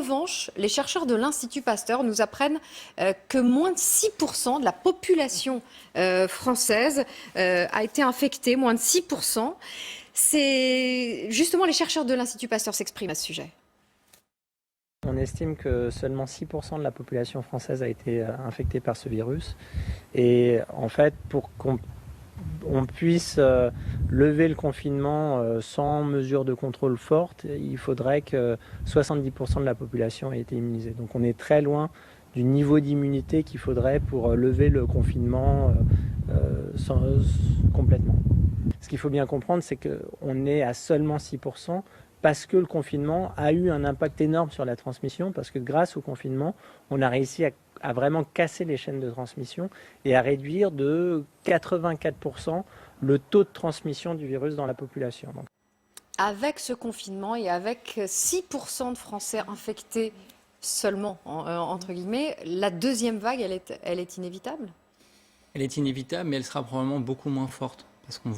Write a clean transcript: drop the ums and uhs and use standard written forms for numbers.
revanche, les chercheurs de l'Institut Pasteur nous apprennent que moins de 6% de la population française a été infectée, moins de 6%. C'est justement les chercheurs de l'Institut Pasteur s'expriment à ce sujet. On estime que seulement 6% de la population française a été infectée par ce virus. Et en fait, pour qu'on puisse lever le confinement sans mesure de contrôle forte, il faudrait que 70% de la population ait été immunisée. Donc on est très loin du niveau d'immunité qu'il faudrait pour lever le confinement complètement. Ce qu'il faut bien comprendre, c'est qu'on est à seulement 6%. Parce que le confinement a eu un impact énorme sur la transmission, parce que grâce au confinement, on a réussi à vraiment casser les chaînes de transmission et à réduire de 84% le taux de transmission du virus dans la population. Donc, avec ce confinement et avec 6% de Français infectés seulement, entre guillemets, la deuxième vague, elle est inévitable ? Elle est inévitable, mais elle sera probablement beaucoup moins forte, parce qu'on